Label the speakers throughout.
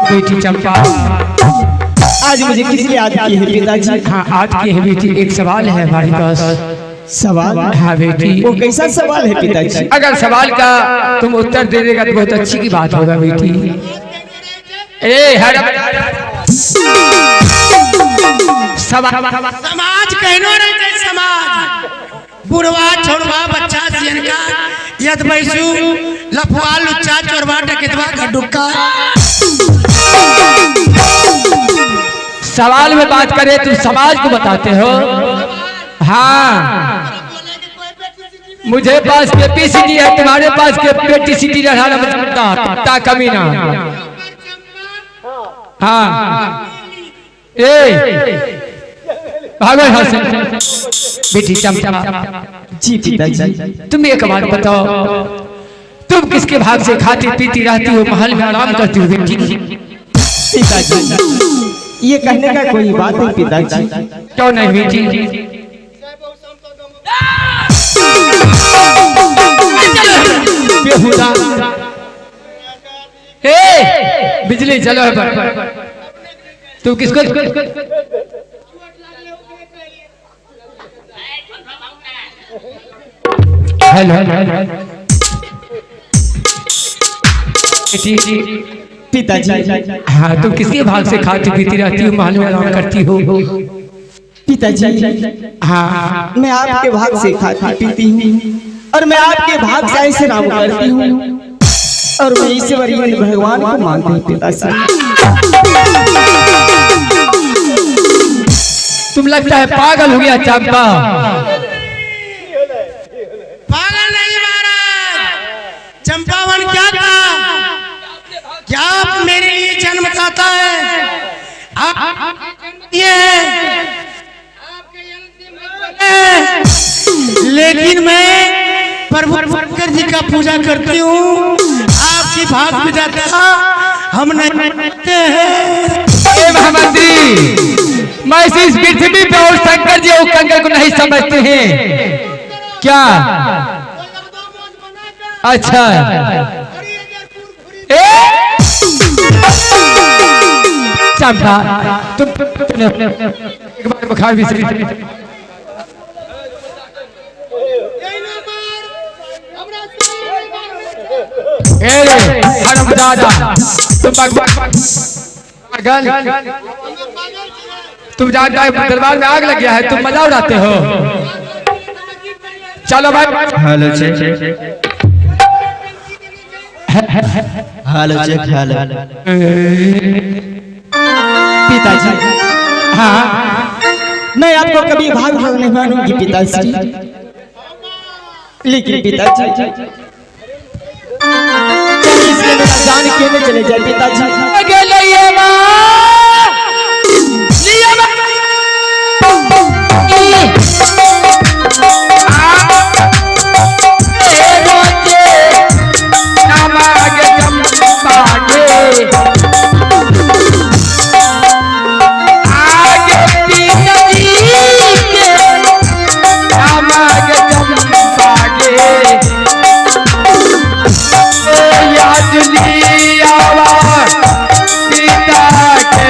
Speaker 1: बेटी चंपा,
Speaker 2: आज मुझे किस लिए याद की है पिताजी?
Speaker 1: हाँ आज की है बेटी, एक सवाल है हमारे पास।
Speaker 2: सवाल?
Speaker 1: हाँ बेटी।
Speaker 2: वो कैसा सवाल है पिताजी?
Speaker 1: अगर सवाल का तुम उत्तर दे देगा तो बहुत अच्छी की बात होगा बेटी।
Speaker 3: समाज कहनो रहते, समाज बुढ़वा छोड़वा बच्चा सियन का यद बैसू लफुआ लुच्चा चोरवा डकैतवा गड्ढुक्का।
Speaker 1: सवाल में बात करें तुम समाज को बताते हो। हाँ मुझे पास कैपेसिटी है, तुम्हारे पास कैपेसिटी रहना कमीना। हाँ भागो यहाँ से बेटी चंपा।
Speaker 2: जी पिताजी।
Speaker 1: तुम एक बात बताओ, तुम किसके भाग से खाती पीती रहती हो, महल में आराम करती हो बेटी?
Speaker 2: पिताजी ये कहने का कोई बात नहीं पिताजी।
Speaker 1: क्यों नहीं बेटी? बेहुदा बिजली चलो तुम किसको हेलो
Speaker 2: पिताजी।
Speaker 1: हाँ तुम किसके भाग से खाती पीती रहती हो, महल में आराम करती हो?
Speaker 2: पिताजी
Speaker 1: हाँ
Speaker 2: मैं आपके भाग से खाती पीती हूँ और मैं आपके भाग से ऐसे नाम करती हूँ और मैं ईश्वर भगवान को मानती हूँ पिताजी।
Speaker 1: तुम लगता है पागल हो गया चंपा।
Speaker 3: पागल नहीं महाराज, चंपावन क्या था? क्या आप मेरे लिए जन्म चाहता है? ये लेकिन मैं प्रभु शंकर जी का पूजा करती हूँ, आपकी भाग में जाता हम नहीं करते हैं।
Speaker 1: महामंत्री मैं इस पृथ्वी पे और शंकर जी और कंकर को नहीं समझते हैं क्या? अच्छा चंपा तुम एक बार बुखार भी तुम जानता है दरबार में आग लग गया है, तुम मजा उड़ाते हो। चलो भाई
Speaker 2: hello check hello check hello. पिताजी हाँ मैं आपको कभी भाग नहीं मानूंगी पिताजी, लेकिन पिताजी इसलिए मेरा जान क्यों नहीं चले जाए पिताजी?
Speaker 1: याद लिया पिता के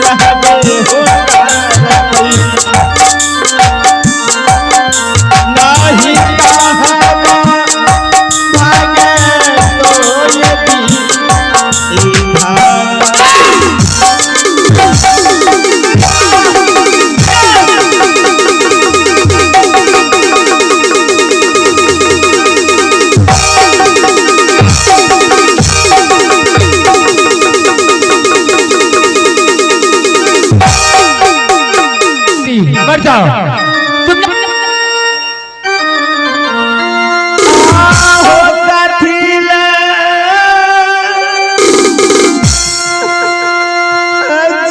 Speaker 2: रहबे हो करबई नाही कहवा भागे तो यदि
Speaker 1: बढ़ जाओ तुम
Speaker 2: हो साथीला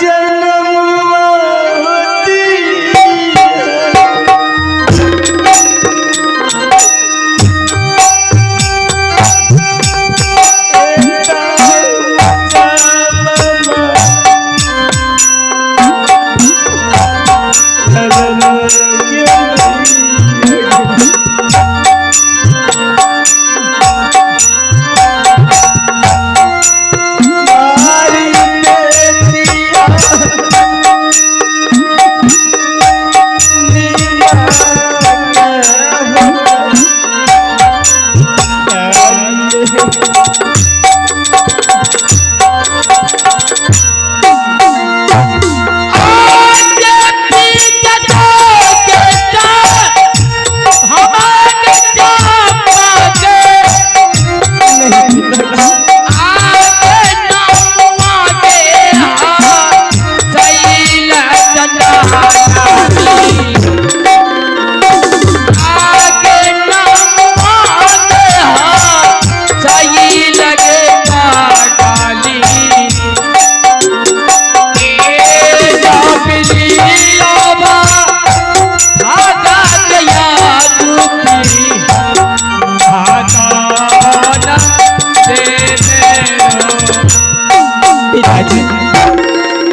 Speaker 2: जन्मवा होती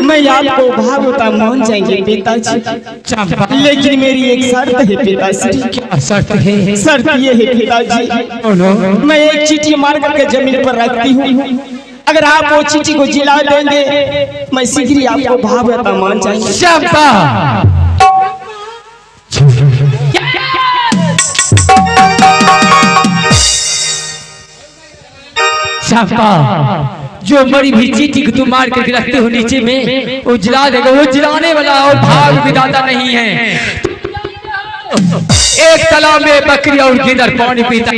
Speaker 2: मैं आपको भागवता मान जाएंगे पिताजी, लेकिन मेरी एक शर्त है पिताजी।
Speaker 1: क्या शर्त है?
Speaker 2: शर्त ये है पिताजी, मैं एक चीटी मार करके जमीन पर रखती हूँ, अगर आप वो चीटी को जिला देंगे मैं शीघ्र ही आपको भागवता मान जाएंगे।
Speaker 1: शाबाश शाबाश। जो मरी भी चीटी को तुम मार के रखते हो नीचे में, वो जला देगा। वो जलाने वाला और भाग विधाता नहीं है। एक तालाब में बकरी और गिदर पानी पीता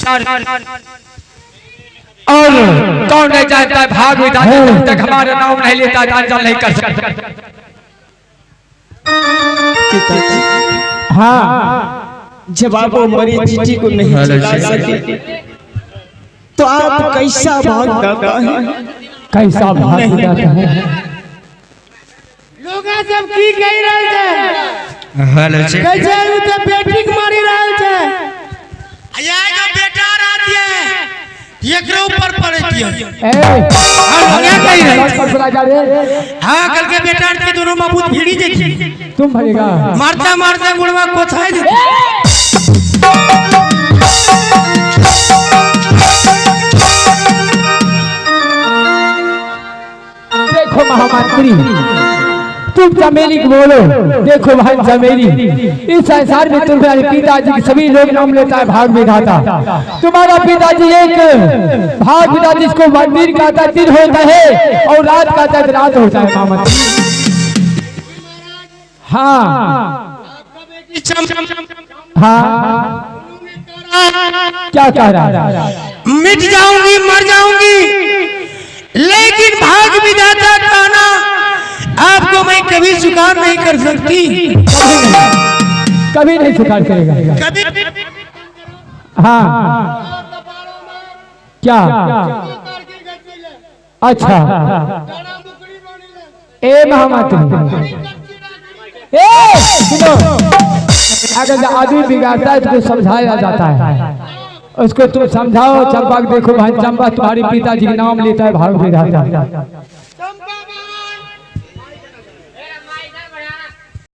Speaker 1: और कौन नहीं चाहता है भाग विधाता जब तक हमारा नाम नहीं लेता दान नहीं कर सकता।
Speaker 2: हाँ, जब आप वो मरी चीटी को नहीं जला सके तो आप कैसा भाग जाता है?
Speaker 1: कैसा भाग जाता है?
Speaker 3: लोग सब की कह रहे थे,
Speaker 1: हेलो जी,
Speaker 3: कैसे उते बेटी के मारी रहे थे, आया जो बेटा रहती है एकरो ऊपर पड़ती है।
Speaker 1: क्या कह रहे?
Speaker 3: हां, कल के बेटा के दोनों बाबू भीड़ी देखी,
Speaker 1: तुम भरेगा
Speaker 3: मारता मारता गुड़वा कोथाए देती।
Speaker 1: देखो महामंत्री, तुम चमेली को बोलो। देखो भाई चमेली, इस संसार में तुम्हारे पिताजी के सभी लोग नाम लेता है भाग विधाता। तुम्हारा पिताजी एक भाग विधाता, जिसको मंदिर का दिन होता है और रात का रात होता है महामंत्री। हाँ हाँ, क्या कह रहा है?
Speaker 3: मिट जाऊंगी, मर जाऊंगी, लेकिन भाग विधाता कहना आपको मैं कभी स्वीकार नहीं कर सकती।
Speaker 1: कभी नहीं स्वीकार करेगा।
Speaker 3: कभी
Speaker 1: हाँ, क्या? अच्छा, ए महामंत्री, सुनो, अगर आदमी बिगाड़ता है तो उसको समझाया जाता है। उसको तुम समझाओ। चंपा देखो भाई, चंपा तुम्हारे पिताजी के नाम लेता है भाग विधाता।